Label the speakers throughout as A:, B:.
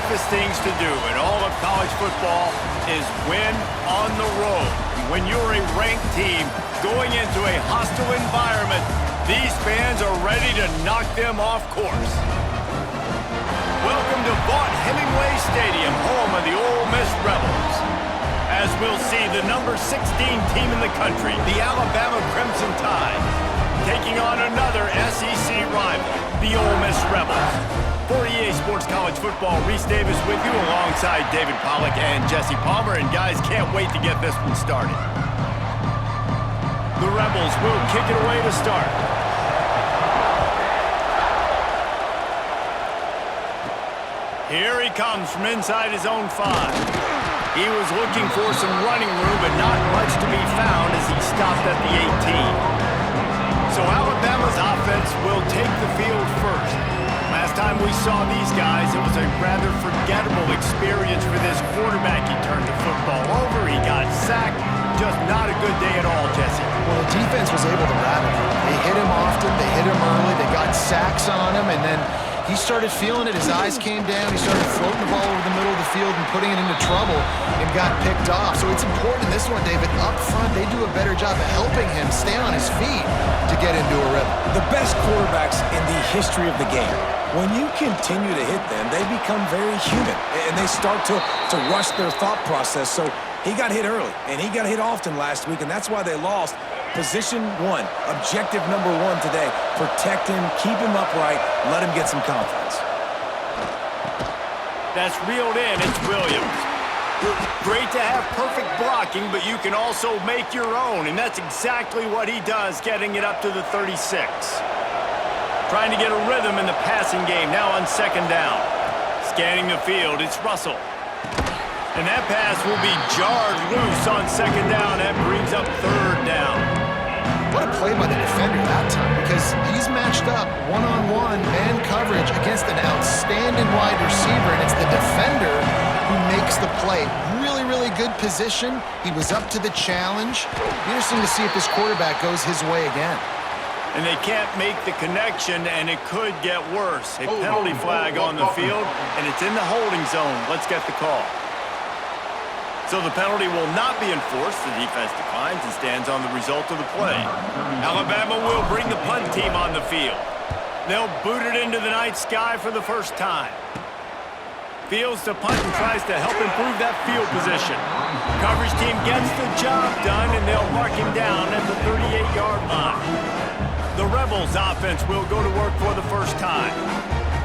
A: toughest things to do in all of college football is win on the road. When you're a ranked team going into a hostile environment, these fans are ready to knock them off course. Welcome to Vaught Hemingway Stadium, home of the Ole Miss Rebels. As we'll see the number 16 team in the country, the Alabama Crimson Tide, taking on another SEC rival, the Ole Miss Rebels. For EA Sports College Football, Reese Davis with you alongside David Pollack and Jesse Palmer. And guys, can't wait to get this one started. The Rebels will kick it away to start. Here he comes from inside his own 5. He was looking for some running room, but not much to be found as he stopped at the 18. So Alabama's offense will take the field first. Last time we saw these guys, it was a rather forgettable experience for this quarterback. He turned the football over, he got sacked. Just not a good day at all, Jesse.
B: Well, the defense was able to rattle him. They hit him often, they hit him early, they got sacks on him, and then he started feeling it. His eyes came down. He started floating the ball over the middle of the field and putting it into trouble and got picked off. So it's important in this one, David, up front, they do a better job of helping him stay on his feet to get into a rhythm.
C: The best quarterbacks in the history of the game, when you continue to hit them, they become very human, and they start to rush their thought process. So he got hit early, and he got hit often last week, and that's why they lost. Position 1, objective number 1 today. Protect him, keep him upright, let him get some confidence.
A: That's reeled in. It's Williams. Great to have perfect blocking, but you can also make your own, and that's exactly what he does, getting it up to the 36. Trying to get a rhythm in the passing game, now on second down. Scanning the field, it's Russell. And that pass will be jarred loose on second down. That brings up third down.
B: What a play by the defender that time, because he's matched up one-on-one man coverage against an outstanding wide receiver, and it's the defender who makes the play. Really, really good position. He was up to the challenge. Interesting to see if this quarterback goes his way again.
A: And they can't make the connection, and it could get worse. A penalty flag on the field, and it's in the holding zone. Let's get the call. So the penalty will not be enforced. The defense declines and stands on the result of the play. Alabama will bring the punt team on the field. They'll boot it into the night sky for the first time. Fields to punt and tries to help improve that field position. Coverage team gets the job done, and they'll mark him down at the 38-yard line. The Rebels offense will go to work for the first time.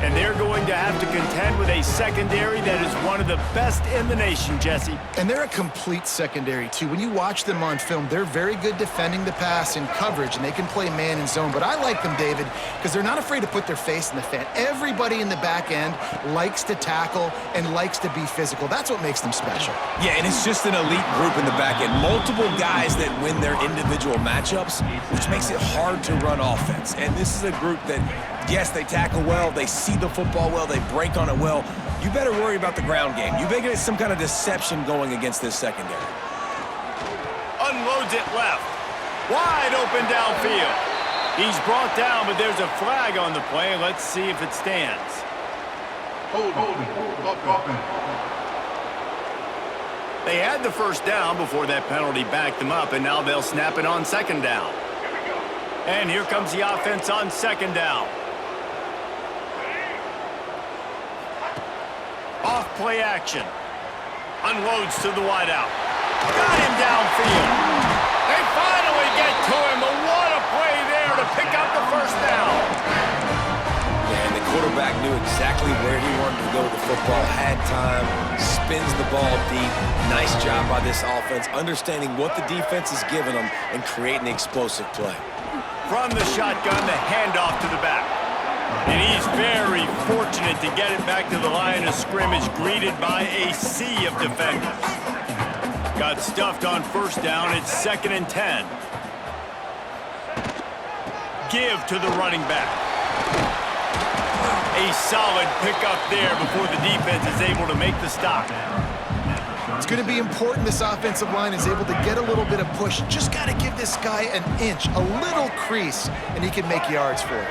A: And they're going to have to contend with a secondary that is one of the best in the nation, Jesse.
B: And they're a complete secondary, too. When you watch them on film, they're very good defending the pass in coverage, and they can play man and zone. But I like them, David, because they're not afraid to put their face in the fan. Everybody in the back end likes to tackle and likes to be physical. That's what makes them special.
C: Yeah, and it's just an elite group in the back end. Multiple guys that win their individual matchups, which makes it hard to run offense. And this is a group that, yes, they tackle well, they see the football well, they break on it well. You better worry about the ground game. You better get some kind of deception going against this secondary.
A: Unloads it left. Wide open downfield. He's brought down, but there's a flag on the play. Let's see if it stands. They had the first down before that penalty backed them up, and now they'll snap it on second down. And here comes the offense on second down. Off play action. Unloads to the wideout. Got him downfield. They finally get to him, but what a play there to pick up the first down.
C: Yeah, and the quarterback knew exactly where he wanted to go with the football, had time, spins the ball deep. Nice job by this offense, understanding what the defense is giving them and creating the explosive play.
A: From the shotgun, the handoff to the back. And he's very fortunate to get it back to the line of scrimmage, greeted by a sea of defenders. Got stuffed on first down. It's 2nd and 10. Give to the running back. A solid pickup there before the defense is able to make the stop.
B: It's going to be important this offensive line is able to get a little bit of push. Just got to give this guy an inch, a little crease, and he can make yards for it.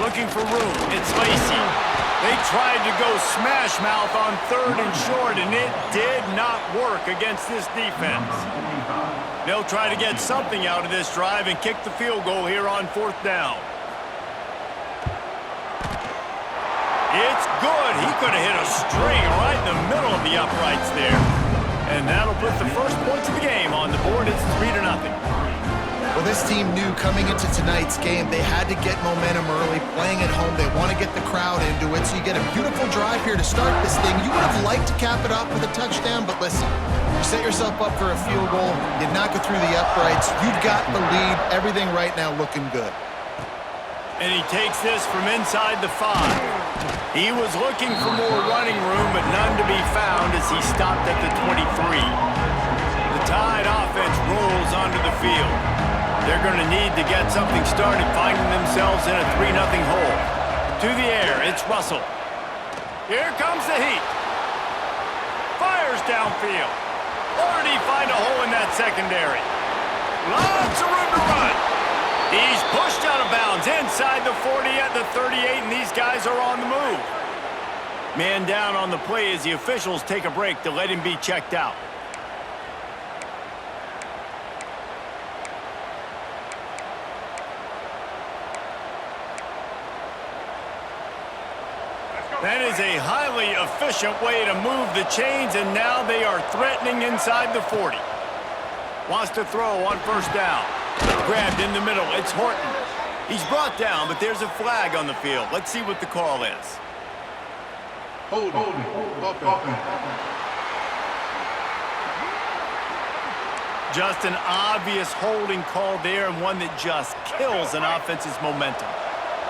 A: Looking for room. It's Lacey. They tried to go smash mouth on 3rd and short, and it did not work against this defense. They'll try to get something out of this drive and kick the field goal here on 4th down. It's good. He could have hit a string right in the middle of the uprights there. And that'll put the first points of the game on the board. It's 3-0.
B: Well, this team knew coming into tonight's game they had to get momentum early, playing at home. They want to get the crowd into it, so you get a beautiful drive here to start this thing. You would have liked to cap it off with a touchdown, but listen, you set yourself up for a field goal, you knock it through the uprights, you've got the lead, everything right now looking good.
A: And he takes this from inside the 5. He was looking for more running room, but none to be found as he stopped at the 23. The Tide offense rolls onto the field. They're going to need to get something started, finding themselves in a 3-0 hole. To the air, it's Russell. Here comes the heat. Fires downfield. Or did he find a hole in that secondary? Lots of room to run. He's pushed out of bounds inside the 40 at the 38, and these guys are on the move. Man down on the play as the officials take a break to let him be checked out. That is a highly efficient way to move the chains, and now they are threatening inside the 40. Wants to throw on 1st down. Grabbed in the middle. It's Horton. He's brought down, but there's a flag on the field. Let's see what the call is.
D: Hold on.
A: Just an obvious holding call there, and one that just kills an offense's momentum.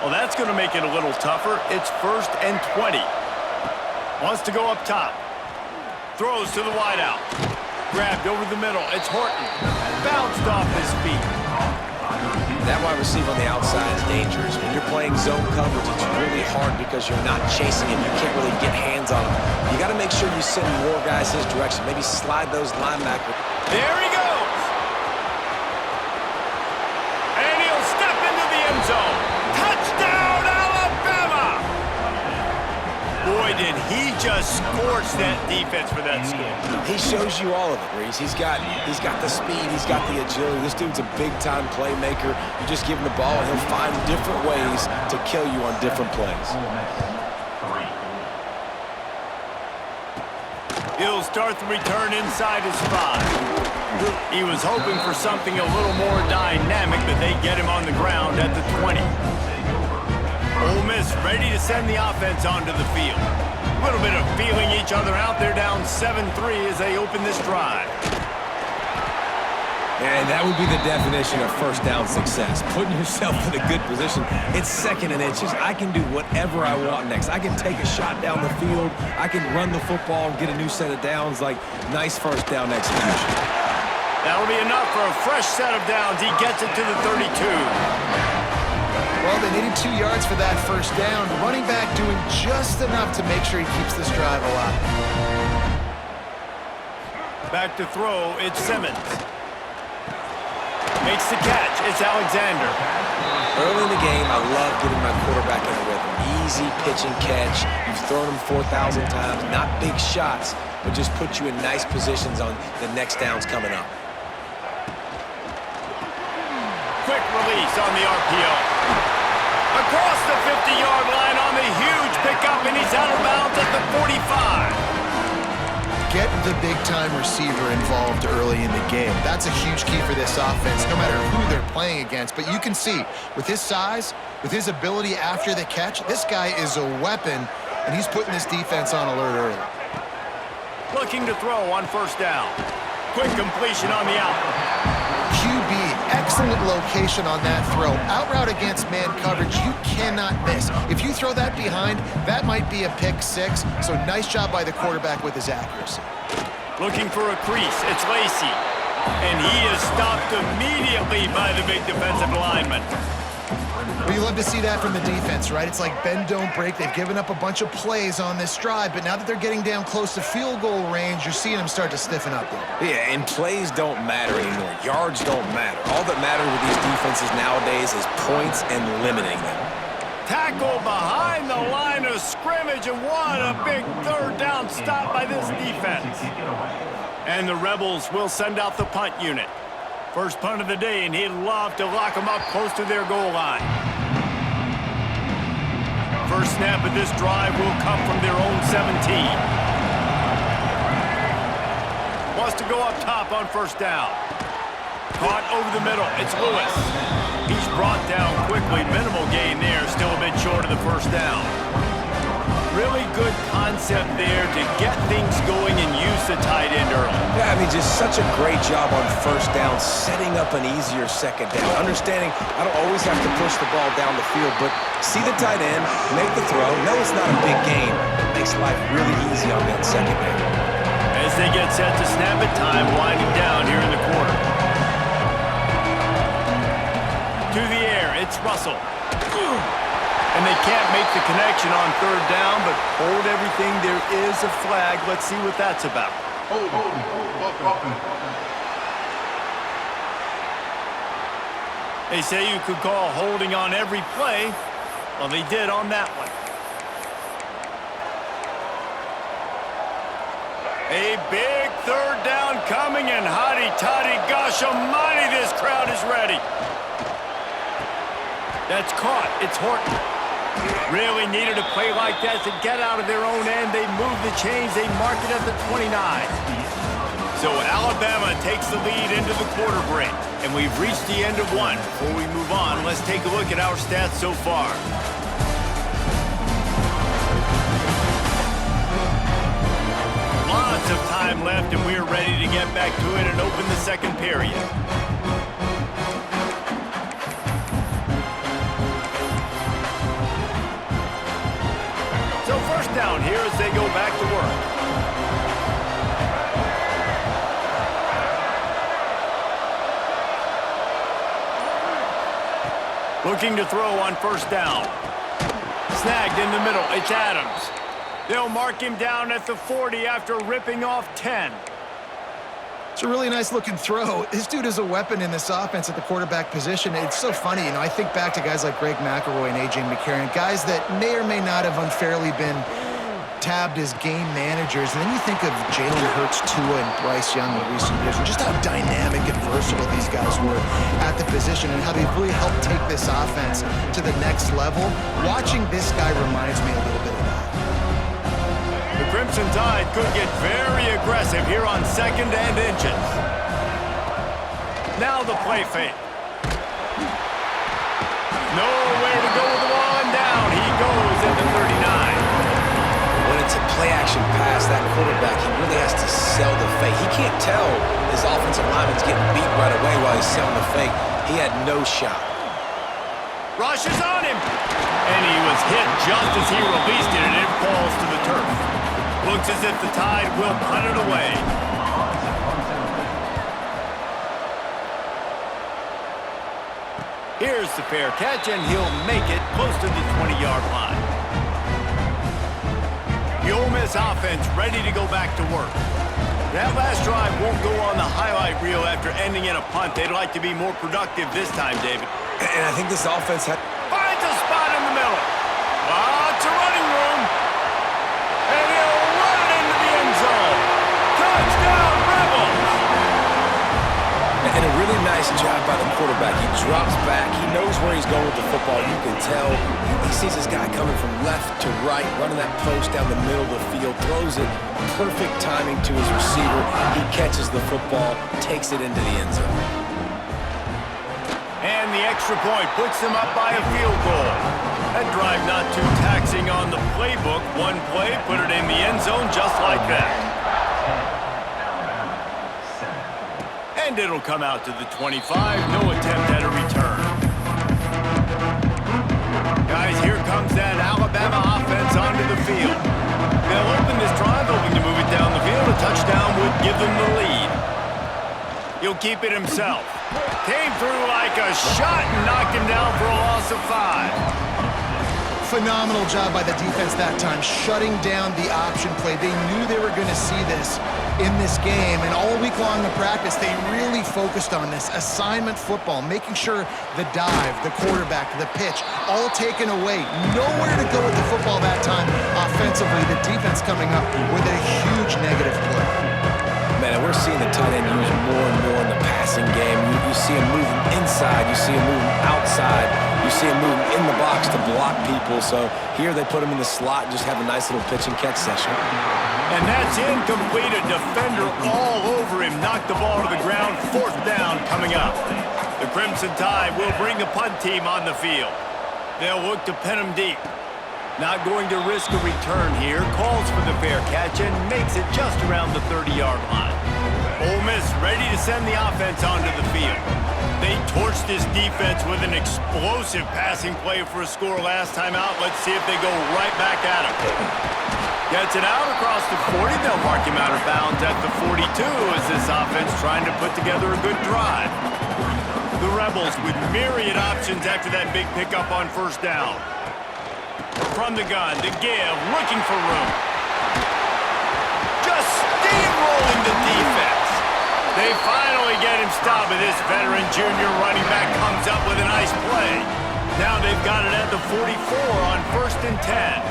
A: Well, that's going to make it a little tougher. It's 1st and 20. Wants to go up top. Throws to the wideout. Grabbed over the middle. It's Horton. Bounced off his feet.
C: That wide receiver on the outside is dangerous. When you're playing zone coverage, it's really hard because you're not chasing him. You can't really get hands on him. You got to make sure you send more guys his direction. Maybe slide those linebackers.
A: There he goes. And he'll step into the end zone. Touchdown, Alabama! Boy, did he just scorch that defense for that score.
C: He shows you all of it, Reese. He's got the speed, he's got the agility. This dude's a big-time playmaker. You just give him the ball, and he'll find different ways to kill you on different plays.
A: He'll start the return inside his 5. He was hoping for something a little more dynamic, but they get him on the ground at the 20. Ole Miss ready to send the offense onto the field. A little bit of feeling each other out. They're down 7-3 as they open this drive.
C: And that would be the definition of 1st down success. Putting yourself in a good position. It's 2nd and inches. I can do whatever I want next. I can take a shot down the field. I can run the football and get a new set of downs. Like, nice 1st down execution.
A: That'll be enough for a fresh set of downs. He gets it to the 32.
B: Well, they needed 2 yards for that 1st down. The running back doing just enough to make sure he keeps this drive alive.
A: Back to throw, it's Simmons. Makes the catch, it's Alexander.
C: Early in the game, I love getting my quarterback in a rhythm. Easy pitch and catch. You've thrown him 4,000 times. Not big shots, but just put you in nice positions on the next downs coming up.
A: Quick release on the RPO. Across the 50-yard line on the huge pickup, and he's out of bounds at the 45.
B: Get the big-time receiver involved early in the game. That's a huge key for this offense, no matter who they're playing against. But you can see, with his size, with his ability after the catch, this guy is a weapon, and he's putting this defense on alert early.
A: Looking to throw on 1st down. Quick completion on the out.
B: QB, excellent location on that throw. Out route against man coverage, you cannot miss. If you throw that behind, that might be a pick 6. So nice job by the quarterback with his accuracy.
A: Looking for a crease, it's Lacey. And he is stopped immediately by the big defensive lineman.
B: Well, you love to see that from the defense, right? It's like bend, don't break. They've given up a bunch of plays on this drive, but now that they're getting down close to field goal range, you're seeing them start to stiffen up there.
C: Yeah, and plays don't matter anymore. Yards don't matter. All that matters with these defenses nowadays is points and limiting them.
A: Tackle behind the line of scrimmage, and what a big third down stop by this defense. And the Rebels will send out the punt unit. First punt of the day, and he'd love to lock them up close to their goal line. First snap of this drive will come from their own 17. Wants to go up top on first down. Caught over the middle. It's Lewis. He's brought down quickly. Minimal gain there. Still a bit short of the first down. Really good concept there to get things going and use the tight end early.
C: Yeah, I mean, just such a great job on first down, setting up an easier second down. Understanding I don't always have to push the ball down the field, but see the tight end, make the throw. No, it's not a big gain. It makes life really easy on that second down.
A: As they get set to snap it, time winding down here in the quarter. To the air, it's Russell. And they can't make the connection on third down, but hold everything. There is a flag. Let's see what that's about.
D: Hold.
A: They say you could call holding on every play. Well, they did on that one. A big third down coming, and hotty-toddy, gosh almighty, this crowd is ready. That's caught. It's Horton. Really needed a play like that to get out of their own end. They move the chains. They mark it at the 29. So Alabama takes the lead into the quarter break. And we've reached the end of one. Before we move on, let's take a look at our stats so far. Lots of time left, and we're ready to get back to it and open the second period. So first down here as they go back to work. Looking to throw on first down. Snagged in the middle. It's Adams. They'll mark him down at the 40 after ripping off 10.
B: It's a really nice-looking throw. This dude is a weapon in this offense at the quarterback position. It's so funny, you know, I think back to guys like Greg McElroy and A.J. McCarron, guys that may or may not have unfairly been tabbed as game managers. And then you think of Jalen Hurts, Tua, and Bryce Young in recent years, and just how dynamic and versatile these guys were at the position and how they've really helped take this offense to the next level. Watching this guy reminds me a little bit of that.
A: The Crimson Tide could get very aggressive here on second and inches. Now the play fake. Nowhere to go with the ball, and down he goes at the 39.
C: When it's a play-action pass, that quarterback, he really has to sell the fake. He can't tell his offensive lineman's getting beat right away while he's selling the fake. He had no shot.
A: Rush is on him. And he was hit just as he released it, and it falls to the turf. Looks as if the Tide will punt it away. Here's the fair catch, and he'll make it close to the 20-yard line. The Ole Miss offense ready to go back to work. That last drive won't go on the highlight reel after ending in a punt. They'd like to be more productive this time, David.
C: And I think this offense
A: finds a spot in the middle. Lots of running room. And he'll run it into the end zone. Touchdown, Rebels!
C: And a really nice job by the quarterback. He drops back. He knows where he's going with the football. You can tell. He sees this guy coming from left to right, running that post down the middle of the field, throws it. Perfect timing to his receiver. He catches the football, takes it into the end zone.
A: And the extra point puts them up by a field goal. That drive not too taxing on the playbook. One play, put it in the end zone just like that. And it'll come out to the 25. No attempt at a return. Guys, here comes that Alabama offense onto the field. They'll open this drive, hoping to move it down the field. A touchdown would give them the lead. He'll keep it himself. Came through like a shot and knocked him down for a loss of 5.
B: Phenomenal job by the defense that time, shutting down the option play. They knew they were going to see this in this game, and all week long in practice, they really focused on this assignment football, making sure the dive, the quarterback, the pitch, all taken away. Nowhere to go with the football that time offensively. The defense coming up with a huge negative play.
C: Man, we're seeing the tight end used more and more in the passing game. You see him moving inside. You see him moving outside. You see him moving in the box to block people. So here they put him in the slot and just have a nice little pitch and catch session.
A: And that's incomplete. A defender all over him. Knocked the ball to the ground. 4th down coming up. The Crimson Tide will bring the punt team on the field. They'll look to pin him deep. Not going to risk a return here. Calls for the fair catch and makes it just around the 30-yard line. Ole Miss ready to send the offense onto the field. They torched this defense with an explosive passing play for a score last time out. Let's see if they go right back at him. Gets it out across the 40. They'll mark him out of bounds at the 42 as this offense trying to put together a good drive. The Rebels with myriad options after that big pickup on 1st down. From the gun to give, looking for room. Just steamrolling the defense. They finally get him stopped, but this veteran junior running back comes up with a nice play. Now they've got it at the 44 on 1st and 10.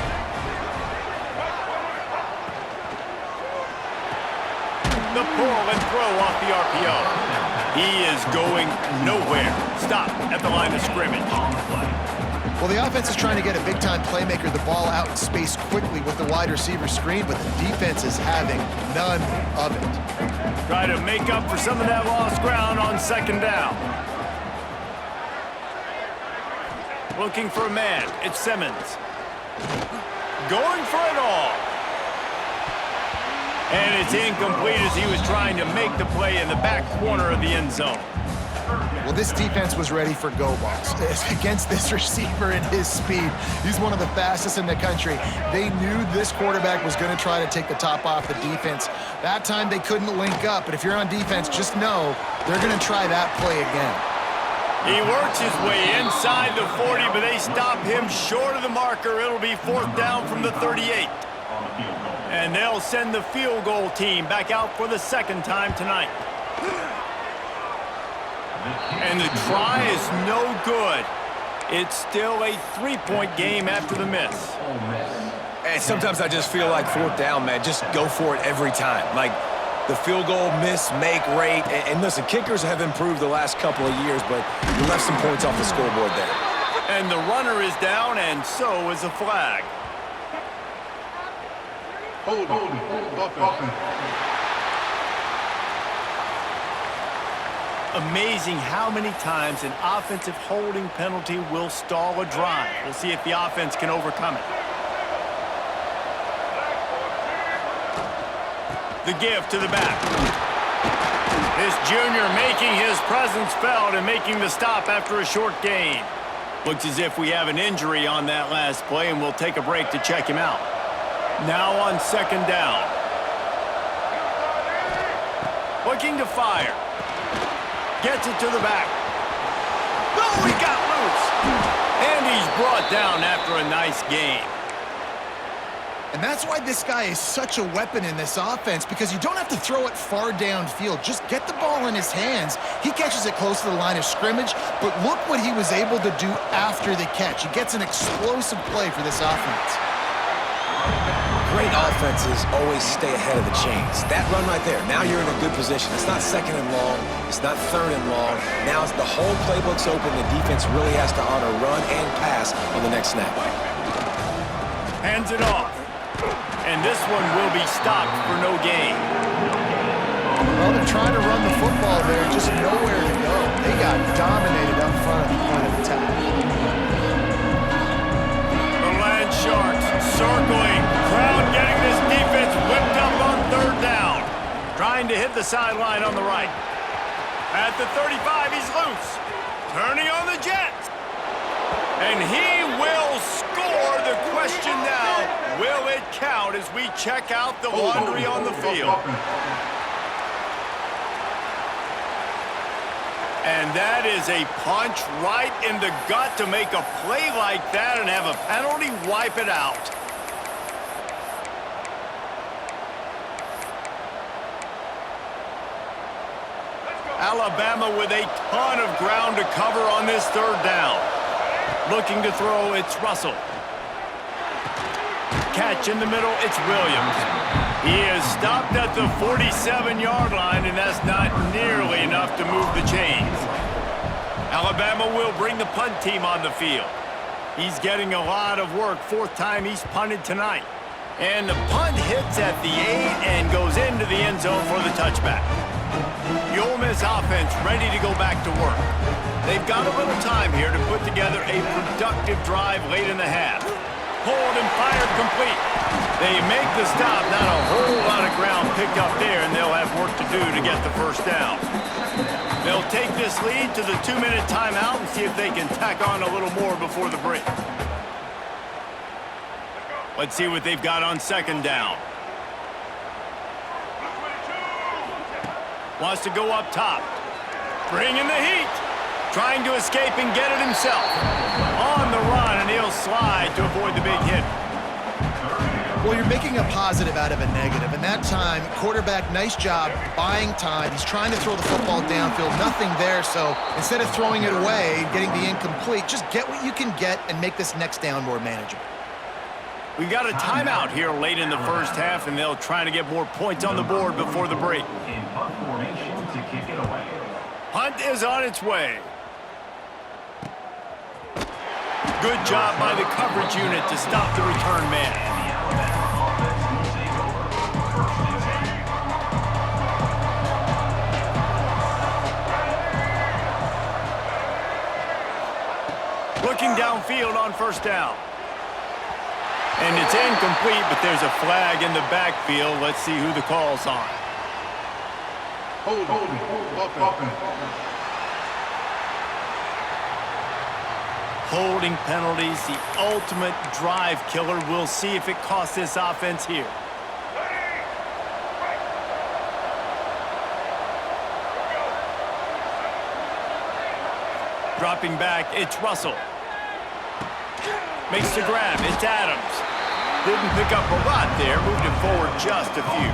A: The pull and throw off the RPO. He is going nowhere. Stop at the line of scrimmage.
B: Well, the offense is trying to get a big-time playmaker the ball out in space quickly with the wide receiver screen, but the defense is having none of it.
A: Try to make up for some of that lost ground on 2nd down. Looking for a man. It's Simmons. Going for it all. And it's incomplete as he was trying to make the play in the back corner of the end zone.
B: Well, this defense was ready for go balls against this receiver and his speed. He's one of the fastest in the country. They knew this quarterback was going to try to take the top off the defense. That time they couldn't link up, but if you're on defense, just know they're going to try that play again.
A: He works his way inside the 40, but they stop him short of the marker. It'll be 4th down from the 38. And they'll send the field goal team back out for the 2nd time tonight. And the try is no good. It's still a 3-point game after the miss.
C: And sometimes I just feel like 4th down, man, just go for it every time. Like the field goal miss, make rate. And listen, kickers have improved the last couple of years, but you left some points off the scoreboard there.
A: And the runner is down, and so is a flag.
D: Hold on.
A: Amazing how many times an offensive holding penalty will stall a drive. We'll see if the offense can overcome it. The give to the back. This junior making his presence felt and making the stop after a short gain. Looks as if we have an injury on that last play, and we'll take a break to check him out. Now on 2nd down. Looking to fire. Gets it to the back. Oh, he got loose. And he's brought down after a nice gain.
B: And that's why this guy is such a weapon in this offense, because you don't have to throw it far downfield. Just get the ball in his hands. He catches it close to the line of scrimmage, but look what he was able to do after the catch. He gets an explosive play for this offense.
C: Great offenses always stay ahead of the chains. That run right there, now you're in a good position. It's not 2nd and long. It's not 3rd and long. Now it's the whole playbook's open. The defense really has to honor run and pass on the next snap.
A: Hands it off. And this one will be stopped for no gain.
B: Well, they're trying to run the football there, just nowhere to go. They got dominated up front at the point of attack.
A: The Land Sharks circling. Crowd getting this defense whipped up on 3rd down. Trying to hit the sideline on the right. At the 35, he's loose. Turning on the Jets. And he will score. The question now, will it count as we check out the laundry on the field? And that is a punch right in the gut to make a play like that and have a penalty wipe it out. Alabama with a ton of ground to cover on this third down. Looking to throw, it's Russell. Catch in the middle, it's Williams. He is stopped at the 47-yard line, and that's not nearly enough to move the chains. Alabama will bring the punt team on the field. He's getting a lot of work. Fourth time he's punted tonight. And the punt hits at the 8 and goes into the end zone for the touchback. The Ole Miss offense ready to go back to work. They've got a little time here to put together a productive drive late in the half. Hold and fired complete. They make the stop. Not a whole lot of ground picked up there, and they'll have work to do to get the first down. They'll take this lead to the 2-minute timeout and see if they can tack on a little more before the break. Let's see what they've got on second down. Wants to go up top. Bringing the heat. Trying to escape and get it himself. On the run, and he'll slide to avoid the big hit.
B: Well, you're making a positive out of a negative. And that time, quarterback, nice job buying time. He's trying to throw the football downfield. Nothing there, so instead of throwing it away, getting the incomplete, just get what you can get and make this next down more manageable.
A: We've got a timeout here late in the first half, and they'll try to get more points on the board before the break.
E: In punt formation to kick it away.
A: Punt is on its way. Good job by the coverage unit to stop the return man. Looking downfield on first down. And it's incomplete, but there's a flag in the backfield. Let's see who the call's on. Holding penalties, the ultimate drive killer. We'll see if it costs this offense here. Dropping back, it's Russell. Makes the grab, it's Adams. Didn't pick up a lot there, moved it forward just a few.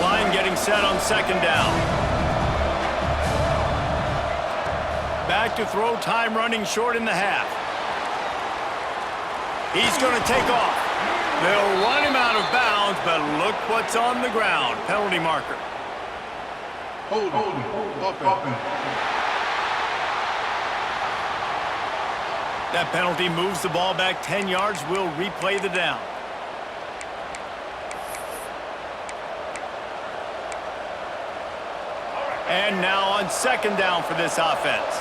A: Line getting set on second down. Back to throw, time running short in the half. He's going to take off. They'll run him out of bounds, but look what's on the ground. Penalty marker.
D: Hold offense.
A: That penalty moves the ball back 10 yards. We'll replay the down. And now on second down for this offense.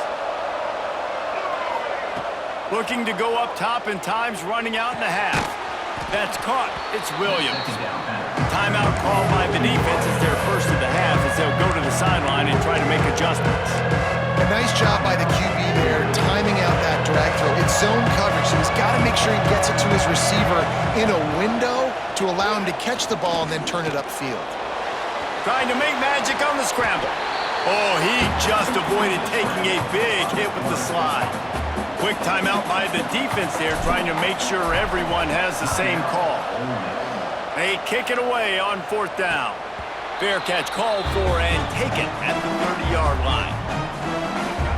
A: Looking to go up top, and time's running out in the half. That's caught. It's Williams. Timeout called by the defense. It's their first of the half as they'll go to the sideline and try to make adjustments.
B: A nice job by the QB there, timing out that drag throw. It's zone coverage, so he's got to make sure he gets it to his receiver in a window to allow him to catch the ball and then turn it upfield.
A: Trying to make magic on the scramble. Oh, he just avoided taking a big hit with the slide. Quick timeout by the defense there, trying to make sure everyone has the same call. They kick it away on fourth down. Fair catch called for and taken at the 30-yard line.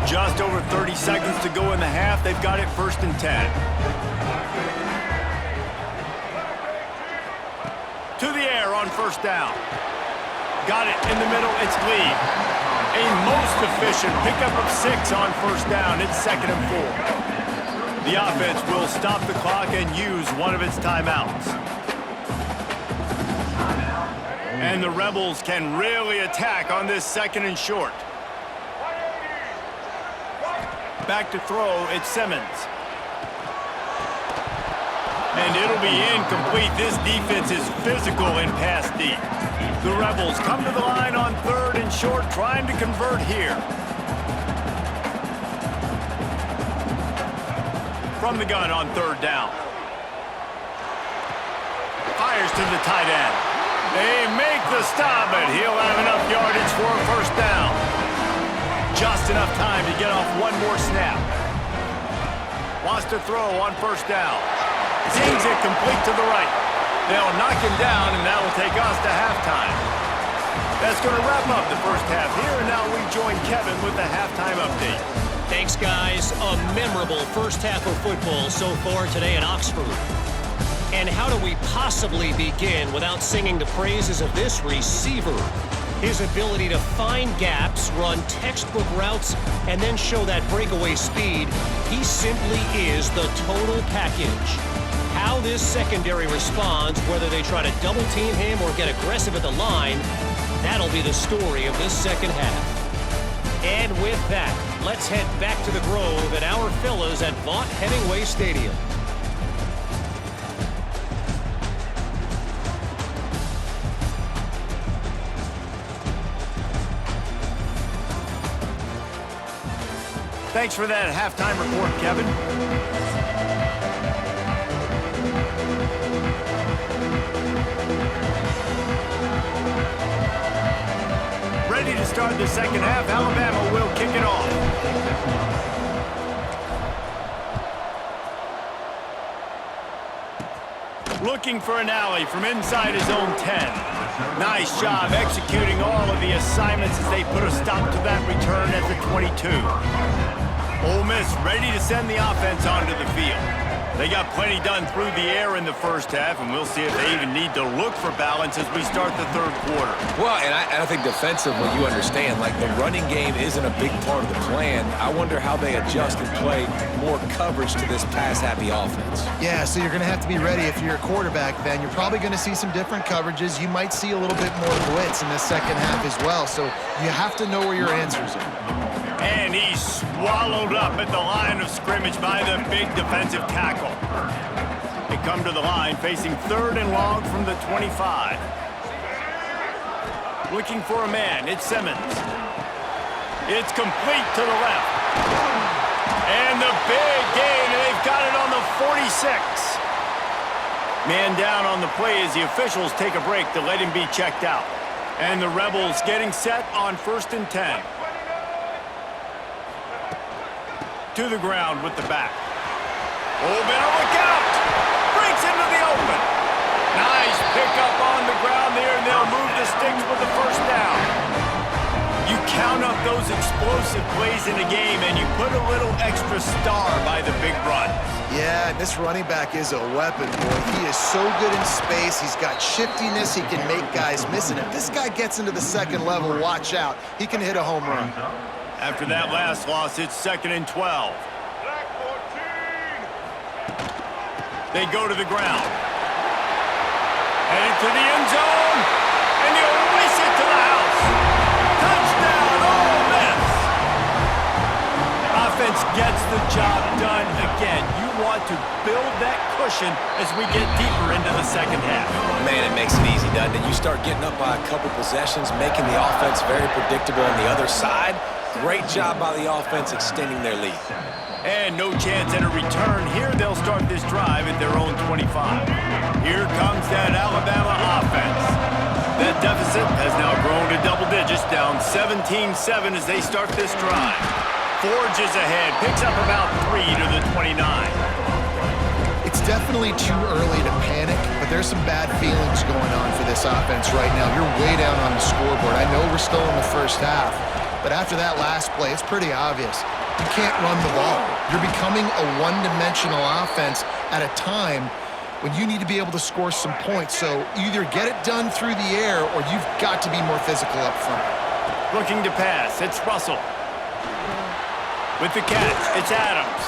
A: Just over 30 seconds to go in the half. They've got it first and 10. To the air on first down. Got it in the middle. It's Lee. A most efficient pickup of 6 on first down. It's 2nd and 4. The offense will stop the clock and use one of its timeouts. And the Rebels can really attack on this 2nd and short. Back to throw, it's Simmons. And it'll be incomplete. This defense is physical in pass deep. The Rebels come to the line on 3rd and short, trying to convert here. From the gun on 3rd down. fires to the tight end. They make the stop, but he'll have enough yardage for a first down. Just enough time to get off one more snap. Wants to throw on first down. Seems it complete to the right. They'll knock him down, and that will take us to halftime. That's going to wrap up the first half here, and now we join Kevin with the halftime update.
F: Thanks, guys. A memorable first half of football so far today in Oxford. And how do we possibly begin without singing the praises of this receiver? His ability to find gaps, run textbook routes, and then show that breakaway speed. He simply is the total package. How this secondary responds, whether they try to double-team him or get aggressive at the line, that'll be the story of this second half. And with that, let's head back to the Grove and our fellas at Vaught Hemingway Stadium.
A: Thanks for that halftime report, Kevin. Ready to start the second half. Alabama will kick it off. Looking for an alley from inside his own 10. Nice job executing all of the assignments as they put a stop to that return at the 22. Ole Miss ready to send the offense onto the field. They got plenty done through the air in the first half, and we'll see if they even need to look for balance as we start the third quarter.
C: Well, and I think defensively, you understand, like the running game isn't a big part of the plan. I wonder how they adjust and play more coverage to this pass-happy offense.
B: Yeah, so you're going to have to be ready if you're a quarterback, then. You're probably going to see some different coverages. You might see a little bit more blitz in the second half as well, so you have to know where your answers are.
A: And he's swallowed up at the line of scrimmage by the big defensive tackle. They come to the line facing third and long from the 25. Looking for a man, it's Simmons. It's complete to the left. And the big gain, and they've got it on the 46. Man down on the play as the officials take a break to let him be checked out. And the Rebels getting set on 1st and 10. To the ground with the back. Oh, better look out! Breaks into the open. Nice pickup on the ground there, and they'll move the sticks with the first down. You count up those explosive plays in a game, and you put a little extra star by the big run.
B: Yeah, this running back is a weapon, boy. He is so good in space. He's got shiftiness. He can make guys miss. And if this guy gets into the second level, watch out. He can hit a home run.
A: After that last loss, it's 2nd and 12. They go to the ground. Headed to the end zone. And he'll race it to the house. Touchdown, Ole Miss. Offense gets the job done again. You want to build that cushion as we get deeper into the second half.
C: Man, it makes it easy, doesn't it? You start getting up by a couple possessions, making the offense very predictable on the other side. Great job by the offense extending their lead.
A: And no chance at a return. Here they'll start this drive at their own 25. Here comes that Alabama offense. That deficit has now grown to double digits, down 17-7 as they start this drive. Forges ahead, picks up about 3 to the 29.
B: It's definitely too early to panic, but there's some bad feelings going on for this offense right now. You're way down on the scoreboard. I know we're still in the first half, but after that last play, it's pretty obvious. You can't run the ball. You're becoming a one-dimensional offense at a time when you need to be able to score some points. So either get it done through the air or you've got to be more physical up front.
A: Looking to pass, it's Russell. With the catch, it's Adams.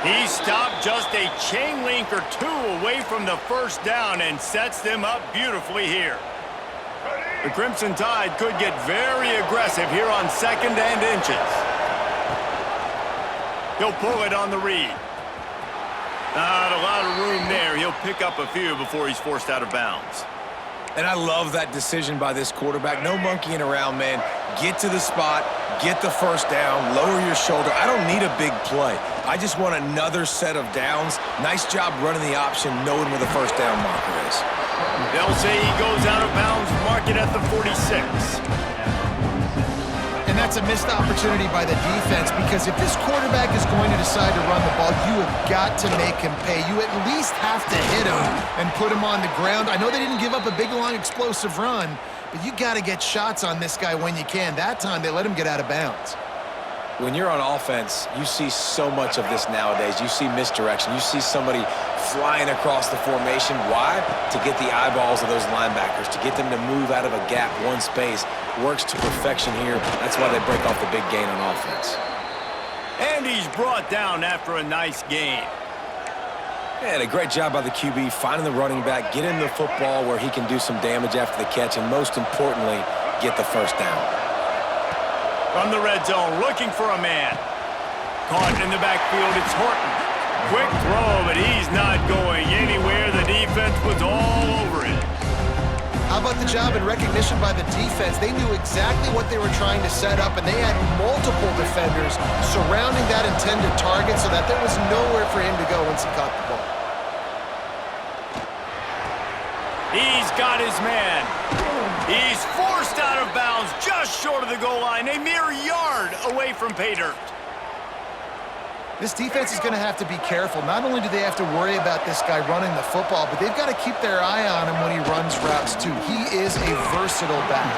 A: He stopped just a chain link or two away from the first down and sets them up beautifully here. The Crimson Tide could get very aggressive here on 2nd and inches. He'll pull it on the read. Not a lot of room there. He'll pick up a few before he's forced out of bounds.
C: And I love that decision by this quarterback. No monkeying around, man. Get to the spot, get the first down, lower your shoulder. I don't need a big play. I just want another set of downs Nice job running the option, knowing where the first down marker is.
A: They'll say he goes out of bounds, mark it at the 46.
B: And that's a missed opportunity by the defense, because if this quarterback is going to decide to run the ball, you have got to make him pay. You at least have to hit him and put him on the ground. I know they didn't give up a big, long, explosive run, but you got to get shots on this guy when you can. That time, they let him get out of bounds.
C: When you're on offense, you see so much of this nowadays. You see misdirection. You see somebody flying across the formation. Why? To get the eyeballs of those linebackers, to get them to move out of a gap, one space. Works to perfection here. That's why they break off the big gain on offense.
A: And he's brought down after a nice gain.
C: And a great job by the QB, finding the running back, getting the football where he can do some damage after the catch, and most importantly, get the first down.
A: From the red zone, looking for a man. Caught in the backfield, it's Horton. Quick throw, but he's not going anywhere. The defense was all over it.
B: How about the job and recognition by the defense? They knew exactly what they were trying to set up, and they had multiple defenders surrounding that intended target so that there was nowhere for him to go once he caught the ball.
A: He's got his man. He's forced out of bounds just short of the goal line, a mere yard away from pay dirt.
B: This defense is going to have to be careful. Not only do they have to worry about this guy running the football, but they've got to keep their eye on him when he runs routes too. He is a versatile back.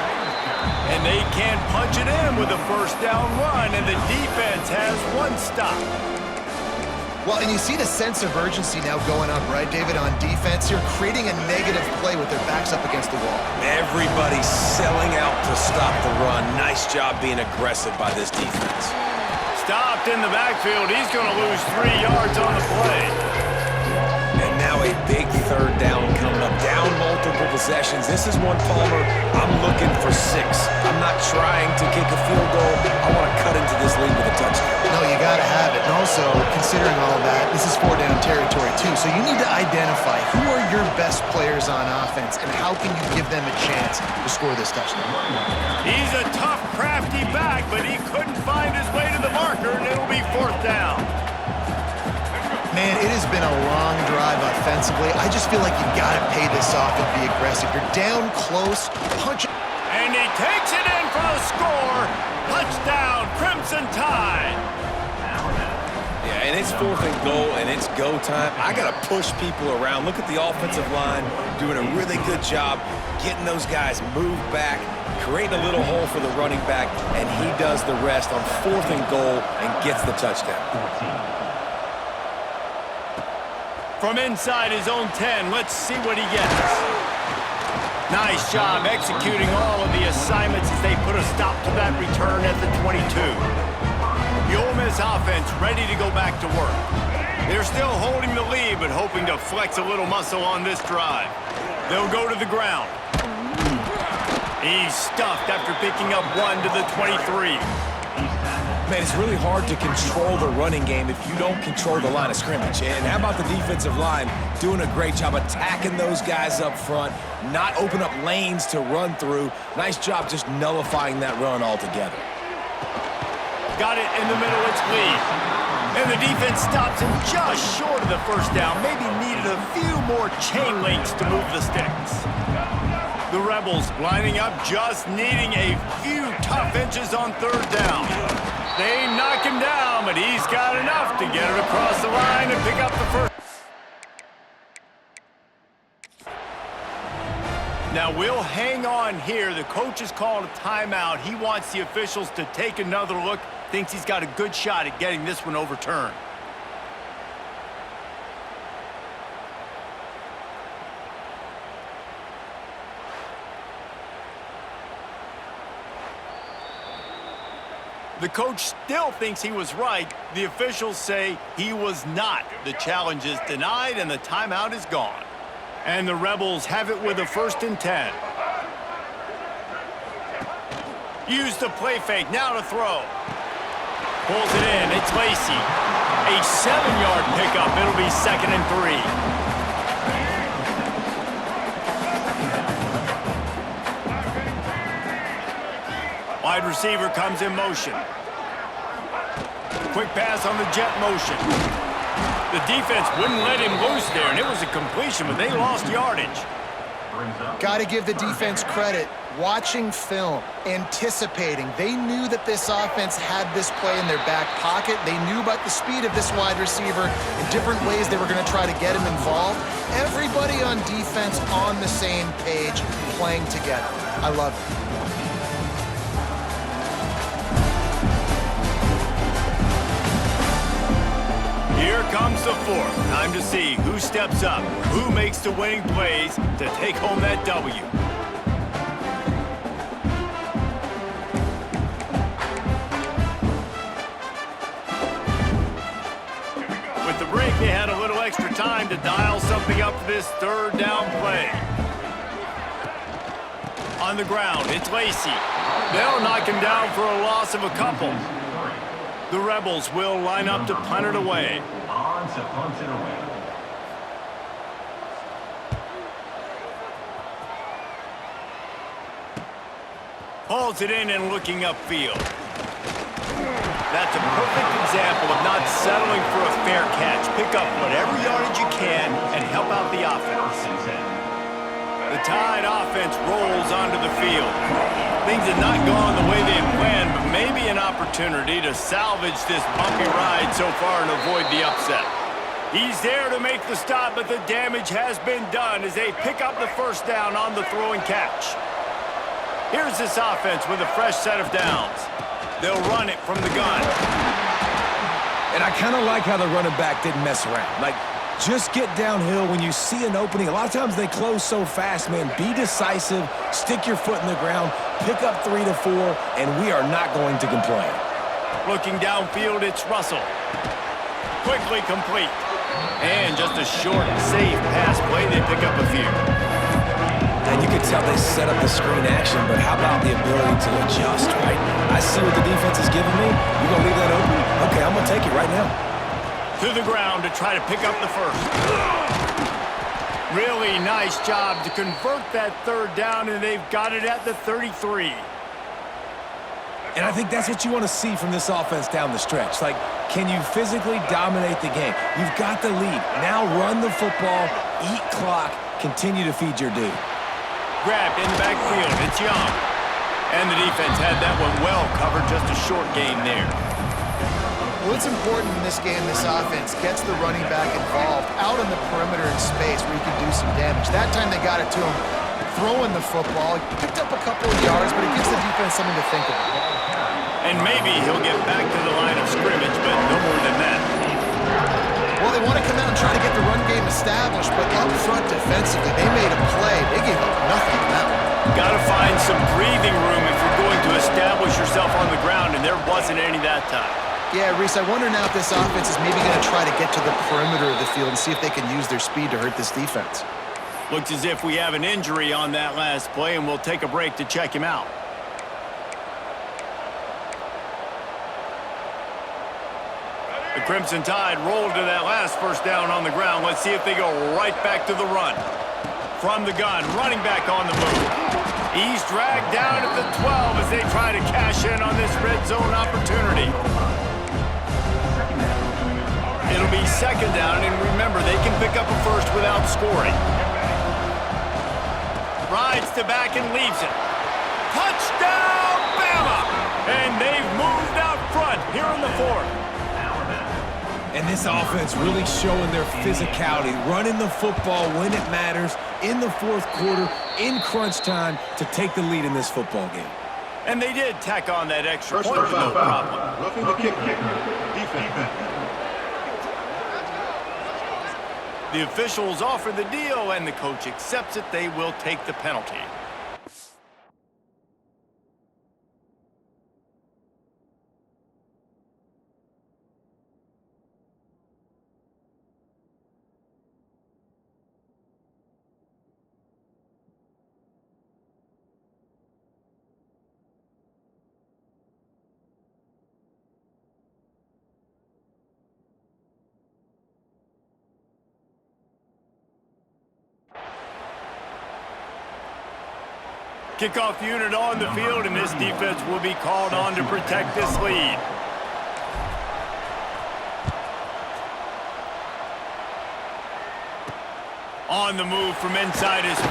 A: And they can't punch it in with a first down run, and the defense has one stop.
B: Well, and you see the sense of urgency now going up, right, David, on defense here, creating a negative play with their backs up against the wall.
C: Everybody's selling out to stop the run. Nice job being aggressive by this defense.
A: Stopped in the backfield. He's going to lose 3 yards on the play.
C: And now a big third down coming up. Down multiple possessions. This is one, Palmer, I'm looking for 6. I'm not trying to kick a field goal. I want to cut into this lead with a touchdown.
B: No, you got to have it. And also, considering all of that, this is 4-down territory too. So you need to identify who are your best players on offense and how can you give them a chance to score this touchdown.
A: He's a tough, crafty back, but he couldn't find his way to the marker, and it'll be 4th down.
B: Man, it has been a long drive offensively. I just feel like you got to pay this off and be aggressive. You're down close, punch it.
A: And he takes it in for the score. Touchdown, Crimson Tide.
C: Yeah, and it's 4th and goal, and it's go time. I got to push people around. Look at the offensive line doing a really good job getting those guys moved back, creating a little hole for the running back, and he does the rest on 4th and goal and gets the touchdown.
A: From inside his own 10, let's see what he gets. Nice job executing all of the assignments as they put a stop to that return at the 22. The Ole Miss offense ready to go back to work. They're still holding the lead, but hoping to flex a little muscle on this drive. They'll go to the ground. He's stuffed after picking up 1 to the 23.
C: Man, it's really hard to control the running game if you don't control the line of scrimmage. And how about the defensive line doing a great job attacking those guys up front, not open up lanes to run through. Nice job just nullifying that run altogether.
A: Got it in the middle, it's Lee. And the defense stops him just short of the first down. Maybe needed a few more chain links to move the sticks. The Rebels lining up, just needing a few tough inches on 3rd down. They knock him down, but he's got enough to get it across the line and pick up the first. Now we'll hang on here. The coach has called a timeout. He wants the officials to take another look. Thinks he's got a good shot at getting this one overturned. The coach still thinks he was right. The officials say he was not. The challenge is denied, and the timeout is gone. And the Rebels have it with a 1st and 10. Use the play fake, now to throw. Pulls it in, it's Lacey. A 7-yard pickup, it'll be 2nd and 3. Wide receiver comes in motion. Quick pass on the jet motion. The defense wouldn't let him loose there, and it was a completion, but they lost yardage.
B: Got to give the defense credit. Watching film, anticipating. They knew that this offense had this play in their back pocket. They knew about the speed of this wide receiver and different ways they were going to try to get him involved. Everybody on defense on the same page, playing together. I love it.
A: Here comes the fourth. Time to see who steps up, who makes the winning plays to take home that W. With the break, they had a little extra time to dial something up for this third down play. On the ground, it's Lacey. They'll knock him down for a loss of a couple. The Rebels will line up to punt it away.
E: On to punt it away.
A: Hauls it in and looking upfield. That's a perfect example of not settling for a fair catch. Pick up whatever yardage you can and help out the offense. The Tide offense rolls onto the field. Things have not gone the way they had planned, but maybe an opportunity to salvage this bumpy ride so far and avoid the upset. He's there to make the stop, but the damage has been done as they pick up the first down on the throw and catch. Here's this offense with a fresh set of downs. They'll run it from the gun.
C: And I kind of like how the running back didn't mess around. Like, just get downhill when you see an opening. A lot of times they close so fast, man. Be decisive, stick your foot in the ground, pick up 3 to 4, and we are not going to complain.
A: Looking downfield, it's Russell. Quickly complete. And just a short, safe pass play. They pick up a few.
C: And you can tell they set up the screen action, but how about the ability to adjust, right? I see what the defense is giving me. You gonna leave that open? Okay, I'm gonna take it right now.
A: To the ground to try to pick up the first. Really nice job to convert that third down, and they've got it at the 33.
C: And I think that's what you want to see from this offense down the stretch. Like, can you physically dominate the game? You've got the lead. Now run the football, eat clock, continue to feed your dude.
A: Grabbed in the backfield. It's Young. And the defense had that one well covered. Just a short gain there.
B: Well, it's important in this game, this offense gets the running back involved out on the perimeter in space where he can do some damage. That time they got it to him throwing the football. He picked up a couple of yards, but it gives the defense something to think about.
A: And maybe he'll get back to the line of scrimmage, but no more than that.
B: Well, they want to come out and try to get the run game established, but up front defensively, they made a play. They gave up nothing on that one.
A: Got to find some breathing room if you're going to establish yourself on the ground, and there wasn't any that time.
B: Yeah, Reese, I wonder now if this offense is maybe going to try to get to the perimeter of the field and see if they can use their speed to hurt this defense.
A: Looks as if we have an injury on that last play, and we'll take a break to check him out. The Crimson Tide rolled to that last first down on the ground. Let's see if they go right back to the run. From the gun, running back on the move. He's dragged down at the 12 as they try to cash in on this red zone opportunity. It'll be second down, and remember, they can pick up a first without scoring. Rides to back and leaves it. Touchdown, Bama! And they've moved out front here in the fourth.
C: And this offense really showing their physicality, running the football when it matters, in the fourth quarter, in crunch time, to take the lead in this football game.
A: And they did tack on that extra point with no problem.
D: Roughing the kick. Defense.
A: The officials offer the deal, and the coach accepts it. They will take the penalty. Kickoff unit on the field, and this defense will be called on to protect this lead. On the move from inside his 5.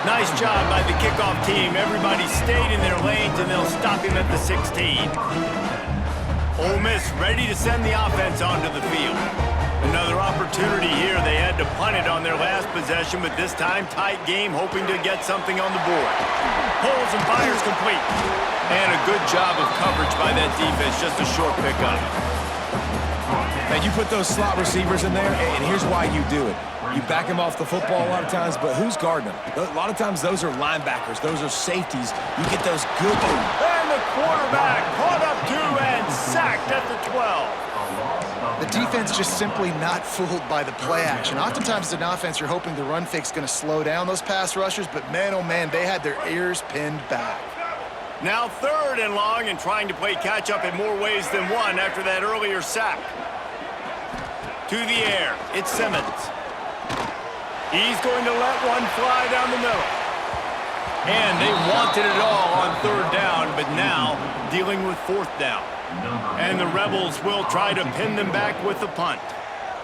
A: Nice job by the kickoff team. Everybody stayed in their lanes, and they'll stop him at the 16. Ole Miss ready to send the offense onto the field. Another opportunity here. They had to punt it on their last possession, but this time tight game, hoping to get something on the board. Pulls and fires complete. And a good job of coverage by that defense. Just a short pickup.
C: And you put those slot receivers in there, and here's why you do it. You back them off the football a lot of times, but who's guarding them? A lot of times those are linebackers. Those are safeties. You get those good...
A: And the quarterback caught up 2 and sacked at the 12.
B: The defense just simply not fooled by the play action. Oftentimes, as an offense, you're hoping the run fake's going to slow down those pass rushers, but man, oh man, they had their ears pinned back.
A: Now 3rd and long and trying to play catch-up in more ways than one after that earlier sack. To the air, it's Simmons. He's going to let one fly down the middle. And they wanted it all on 3rd down, but now dealing with 4th down. And the Rebels will try to pin them back with the punt.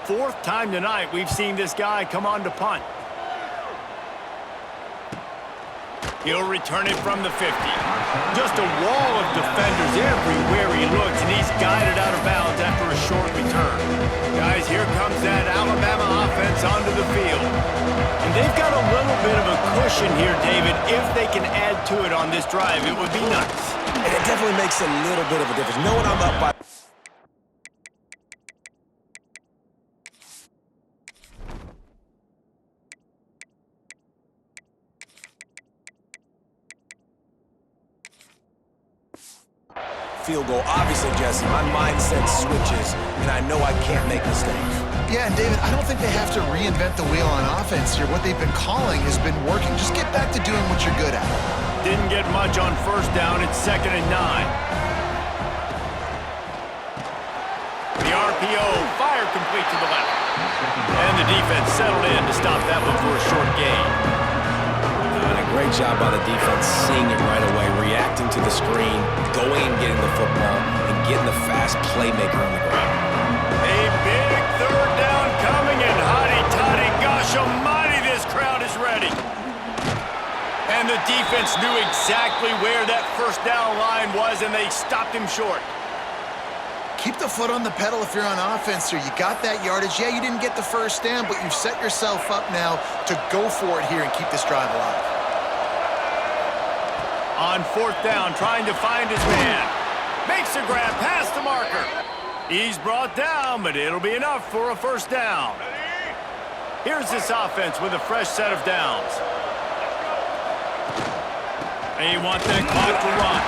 A: 4th time tonight we've seen this guy come on to punt. He'll return it from the 50. Just a wall of defenders everywhere he looks, and he's guided out of bounds after a short return. Guys, here comes that Alabama offense onto the field. And they've got a little bit of a cushion here, David. If they can add to it on this drive, it would be nice.
C: And it definitely makes a little bit of a difference. Knowing I'm up by... field goal. Obviously, Jesse, my mindset switches, and I know I can't make mistakes.
B: Yeah, and David, I don't think they have to reinvent the wheel on offense here. What they've been calling has been working. Just get back to doing what you're good at.
A: Didn't get much on 1st down. It's 2nd and 9. The RPO, fire complete to the left. And the defense settled in to stop that one for a short gain.
C: And a great job by the defense seeing it right away, reacting to the screen, going and getting the football, and getting the fast playmaker on the ground.
A: A big 3rd down coming, and hotty-toddy, gosh almighty, this crowd is ready. And the defense knew exactly where that 1st down line was, and they stopped him short.
B: Keep the foot on the pedal if you're on offense here. You got that yardage. Yeah, you didn't get the 1st down, but you've set yourself up now to go for it here and keep this drive alive.
A: On 4th down, trying to find his man. Makes a grab past the marker. He's brought down, but it'll be enough for a 1st down. Here's this offense with a fresh set of downs. And you want that clock to run.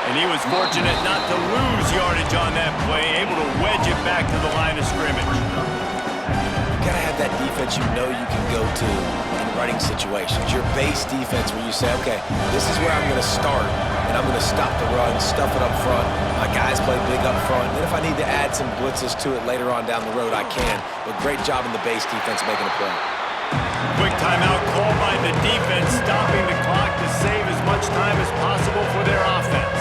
A: And he was fortunate not to lose yardage on that play, able to wedge it back to the line of scrimmage.
C: You gotta have that defense you know you can go to in running situations. Your base defense where you say, okay, this is where I'm gonna start, and I'm gonna stop the run, stuff it up front. My guys play big up front. Then if I need to add some blitzes to it later on down the road, I can. But great job in the base defense making a play.
A: Quick timeout call by the defense, stopping the clock to save as much time as possible for their offense.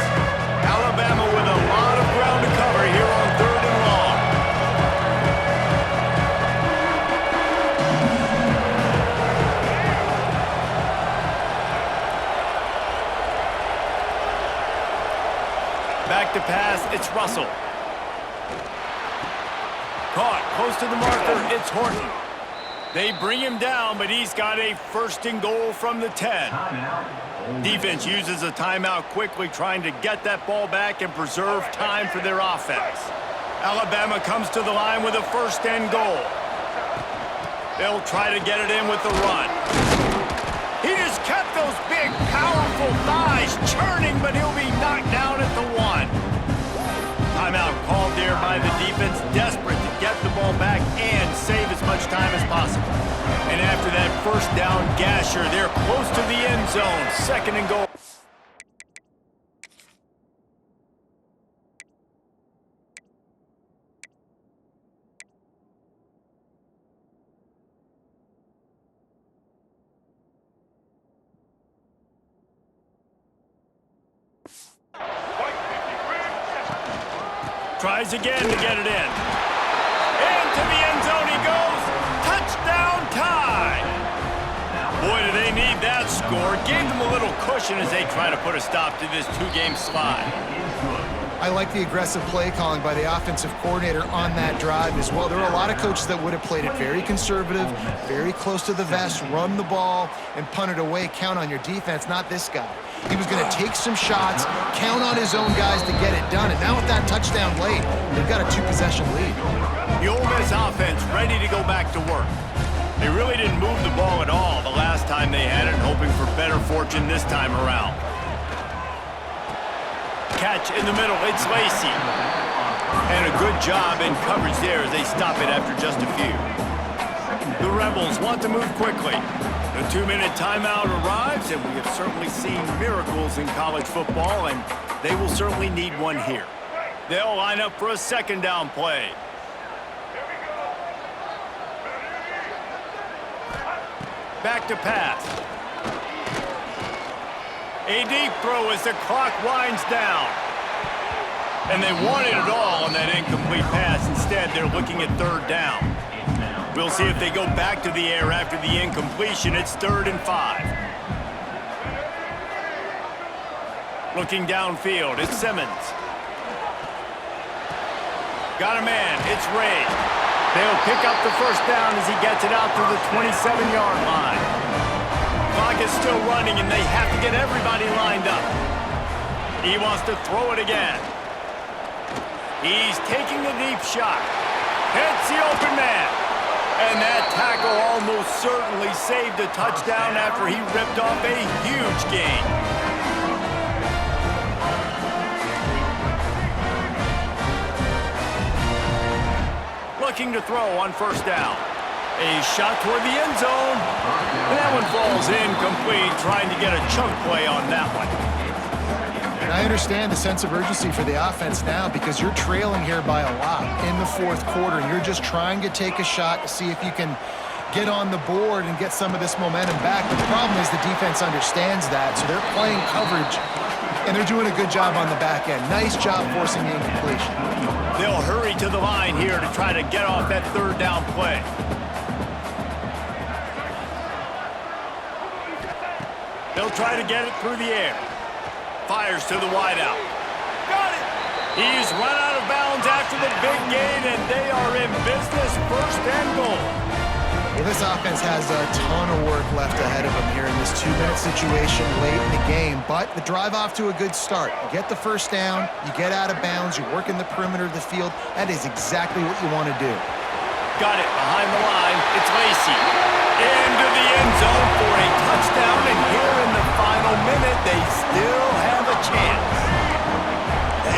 A: Alabama with a lot of ground to cover here on 3rd and long. Back to pass, it's Russell. Caught, close to the marker, it's Horton. They bring him down, but he's got a 1st and goal from the 10. Defense uses a timeout quickly, trying to get that ball back and preserve time for their offense. Alabama comes to the line with a 1st and goal. They'll try to get it in with the run. He just kept those big, powerful thighs churning, but he'll be knocked down at the 1. Timeout called there by the defense, desperate to get the ball back and save as much time as possible. And after that 1st down gasher, they're close to the end zone. 2nd and goal. Tries again to get it in. Into the end zone he goes. Touchdown time. score gave them a little cushion as they try to put a stop to this two-game slide.
B: I like the aggressive play calling by the offensive coordinator on that drive as well. There are a lot of coaches that would have played it very conservative, very close to the vest, run the ball, and punt it away. Count on your defense, not this guy. He was going to take some shots, count on his own guys to get it done. And now with that touchdown late, they've got a two-possession lead.
A: The Ole Miss offense ready to go back to work. They really didn't move the ball at all the last time they had it, hoping for better fortune this time around. Catch in the middle, it's Lacey. And a good job in coverage there as they stop it after just a few. The Rebels want to move quickly. The 2-minute timeout arrives, and we have certainly seen miracles in college football, and they will certainly need one here. They'll line up for a second down play. Back to pass. A deep throw as the clock winds down. And they wanted it all on that incomplete pass. Instead, they're looking at third down. We'll see if they go back to the air after the incompletion. It's 3rd and 5. Looking downfield, it's Simmons. Got a man, it's Ray. They'll pick up the first down as he gets it out to the 27-yard line. Clock is still running, and they have to get everybody lined up. He wants to throw it again. He's taking a deep shot. Hits the open man. And that tackle almost certainly saved a touchdown after he ripped off a huge gain. Looking to throw on first down. A shot toward the end zone. And that one falls incomplete, trying to get a chunk play on that one.
B: And I understand the sense of urgency for the offense now because you're trailing here by a lot in the fourth quarter, and you're just trying to take a shot to see if you can get on the board and get some of this momentum back. But the problem is the defense understands that, so they're playing coverage, and they're doing a good job on the back end. Nice job forcing the incompletion.
A: They'll hurry to the line here to try to get off that third down play. They'll try to get it through the air. Fires to the wideout. Got it! He's run out of bounds after the big gain, and they are in business, 1st and goal.
B: Well, this offense has a ton of work left ahead of them here in this 2-minute situation late in the game, but the drive off to a good start. You get the first down, you get out of bounds, you work in the perimeter of the field. That is exactly what you want to do.
A: Got it behind the line. It's Lacey. Into the end zone for a touchdown, and here in the final minute, they still have a chance.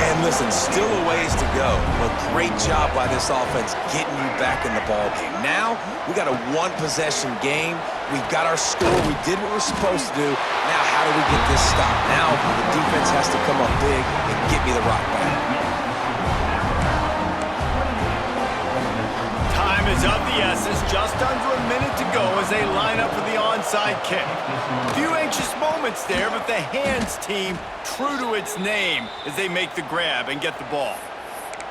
C: And listen, still a ways to go, but great job by this offense getting you back in the ball game. Now, we got a one-possession game. We've got our score. We did what we're supposed to do. Now, how do we get this stop? Now, the defense has to come up big and get me the rock back.
A: Time is of the essence, just under a minute to go as they line up for the onside kick. A few anxious moments there, but the hands team true to its name as they make the grab and get the ball.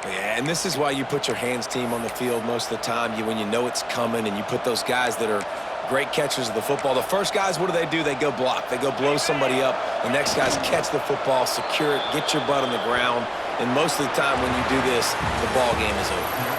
C: Yeah, and this is why you put your hands team on the field most of the time, when you know it's coming, and you put those guys that are great catchers of the football. The first guys, what do? They go block. They go blow somebody up. The next guys catch the football, secure it, get your butt on the ground, and most of the time when you do this, the ball game is over.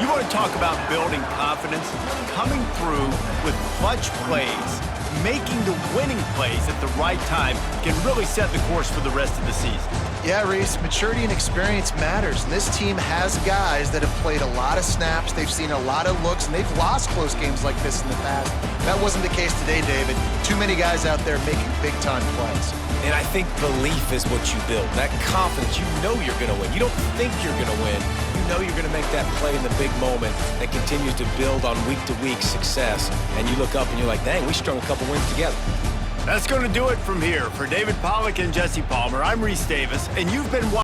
A: You want to talk about building confidence? Coming through with clutch plays, making the winning plays at the right time can really set the course for the rest of the season.
B: Yeah, Reese, maturity and experience matters. And this team has guys that have played a lot of snaps. They've seen a lot of looks, and they've lost close games like this in the past. That wasn't the case today, David. Too many guys out there making big-time plays.
C: And I think belief is what you build. That confidence, you know you're going to win. You don't think you're going to win. You know you're going to make that play in the big moment that continues to build on week-to-week success. And you look up and you're like, dang, we strung a couple wins together.
A: That's going to do it from here. For David Pollack and Jesse Palmer, I'm Reese Davis, and you've been watching.